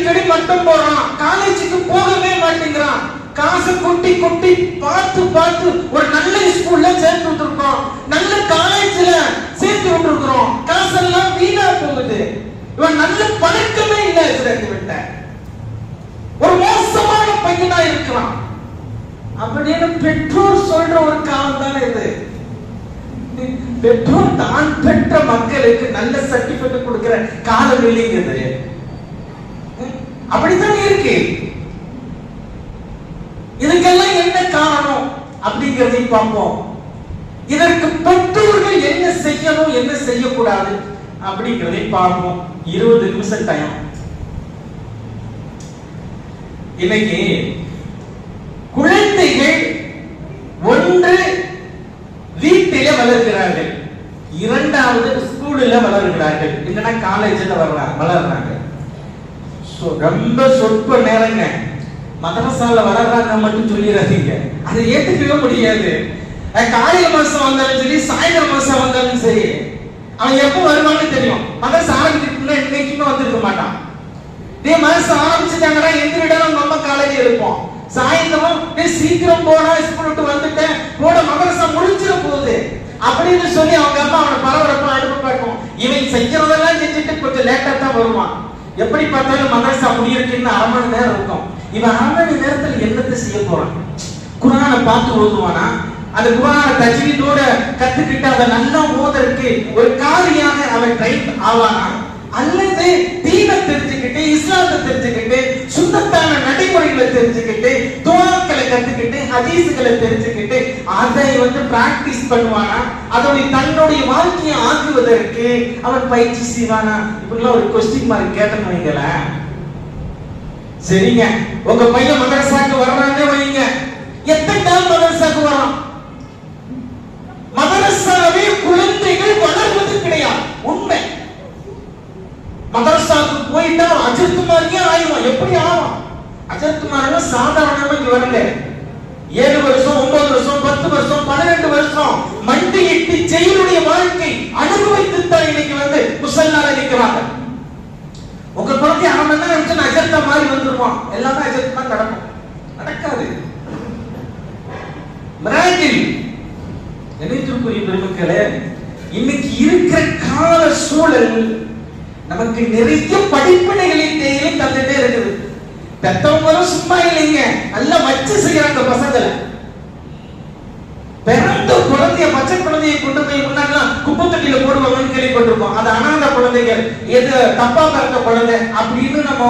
அடிக்கடி மட்டும் போறான், காலேஜுக்கு போகவே மாட்டேங்கிறான். காசு கொட்டி கொட்டி பார்த்து பார்த்து ஒரு நல்ல ஸ்கூல்ல சேர்த்து விட்டுருக்கோம், நல்ல காலேஜ்ல சேர்த்து விட்டுருக்கிறோம், காசெல்லாம் வீணா போகுது. இவன் நல்ல பழக்கமே இல்லை, விட்ட ஒரு மோசமான பையனா இருக்கிறான் அப்படின்னு பெற்றோர் சொல்ற ஒரு காலம் தானே இது. பெற்றோர் தான் பெற்ற மக்களுக்கு நல்ல சர்டிபிகேட் கொடுக்கிற காலம் இல்லைங்கிறது. அப்படித்தான் இருக்கு. இதுக்கெல்லாம் என்ன காரணம் அப்படிங்கறதை பார்ப்போம். இதற்கு பெற்றோர்கள் என்ன செய்யணும் என்ன செய்யக்கூடாது அப்படிங்கறதை பார்ப்போம். 20 நிமிஷம் டைம். இன்னைக்கு குழந்தைகள் ஒன்று வீட்டிலே வளர்கிறார்கள், இரண்டாவது ஸ்கூலில் வளர்கிறார்கள், இல்லைன்னா காலேஜில் வளர்றாங்க. ரொம்ப சொற்ப நேரங்க மதரசால வளர்றாங்க மட்டும் சொல்லிடாதீங்க, அதை ஏற்றுக்கவே முடியாது. காலையில மாசம் வந்தாலும் சரி, சாயந்தரம் மாசம் வந்தாலும் சரி, அவன் எப்ப வருவான்னு தெரியும். மதரசா ஆரம்பிச்சுட்டு இன்னைக்குமே வந்திருக்க மாட்டான். மதரசா ஆரம்பிச்சுட்டாங்கன்னா எந்திரிடா நம்ம காலேஜ் இருப்போம். சாயந்தரம் சீக்கிரம் போனா, ஸ்கூல் விட்டு வந்துட்டேன் போட, மதரசா முடிஞ்சிட போகுது அப்படின்னு சொல்லி அவங்க அம்மா அவனை பரபரப்பா அடுப்பு பார்க்கும். இவன் செய்யறதெல்லாம் செஞ்சுட்டு கொஞ்சம் லேட்டா தான் வருவான். எப்படி பார்த்தாலும் மதரசா முடியிருக்குன்னு 1/2 மணி நேரம் இருக்கும். இவன் 1/2 மணி நேரத்தில் என்னத்தை செய்ய போறான்? குர்ஆனை பார்த்து ஓதுவானா? அந்த குர்ஆனை தஜ்வீதோட கத்துக்கிட்டு அதை நல்லா ஓதற்கு ஒரு காரியாக அவன் ட்ரைன் ஆவானா? அல்லது தீனை தெரிஞ்சுக்கிட்டு, இஸ்லாத்தை தெரிஞ்சுக்கிட்டு, சுன்னத்தான நடைமுறைகளை தெரிஞ்சுக்கிட்டு, துஆக்களை கத்துக்கிட்டு, ஹதீஸ்களை தெரிஞ்சுக்கிட்டு அதை பிராக்டிஸ் பண்ணுவானா? அதோட தன்னுடைய வாழ்க்கையை ஆக்குவதற்கு அவன் பயிற்சி செய்வானா? இப்படிலாம் ஒரு கொஸ்டின் மார்க் கேட்டேன்னு வைங்களேன். சரிங்க, உங்க பையன் மதரசாக்கு வர்றாங்க வைங்க, எத்தனை நாள் மதரசாக்கு வரான்? மதரசாவே குழந்தைகள் வளர்வது கிடையாது. உண்மை. மதரசாக்கு போயிட்டா அஜர்த்து மாதிரியே ஆயிடுவான். எப்படி ஆகும்? அஜர்த்து மாதிரி சாதாரணமா இங்க வரல. 7 வருஷம், 9 வருஷம், 10 வருஷம், 12 வருஷம் மண்டியிட்டு ஜெயிலுடைய வாழ்க்கை அனுபவித்துத்தான் இன்னைக்கு முசல்லால நிற்கிறாங்க. உங்க குழந்தை 1/2 மணி நேரம் அஜர்த்தா மாதிரி வந்துருவான். எல்லாமே அஜர்த்து தான் நடக்கும். நடக்காது. மிராக்கிள். நினைத்திருக்கிற பெருமக்களே, இன்னைக்கு இருக்கிற கால சூழல் நமக்கு நிறைய படிப்பினைகளை தேவை தந்துட்டே இருக்குது. பெற்றவங்களும் சும்மா இல்லைங்க, நல்லா வச்சு செய்யறாங்க பசங்களை. பிறந்த குழந்தைய, பச்சை குழந்தையை கொண்டு போய் முன்னாடிலாம் குப்பை தொட்டியில போடுவாங்கன்னு கேள்விப்பட்டிருக்கோம். அது அனாதை குழந்தைகள், எது தப்பா பிறந்த குழந்தை அப்படின்னு நம்ம